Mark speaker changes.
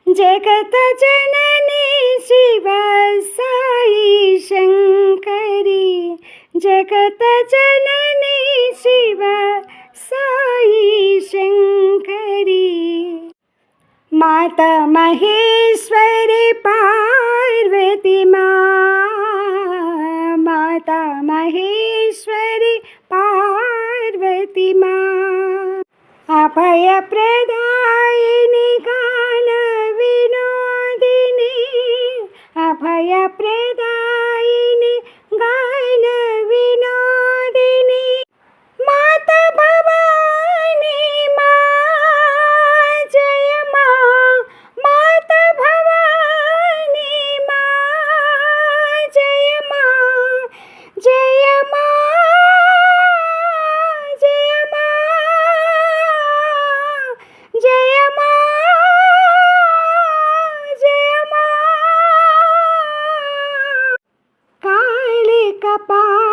Speaker 1: जगतजननी शिव साई शङ्करी, जगतजननी शिव साई शङ्करी। माता महेश्वरी पार्वती माँ, माता महेश्वरी पार्वती माँ। अभय प्रदायिनी गान विनोदिनी, अभय प्रदायिनी गान विनोदिनी। माता भवानी माँ जय माँ, माता भवानी माँ जय माँ, जय माँ, जय माँ, जय माँ, जय माँ। काली कपाल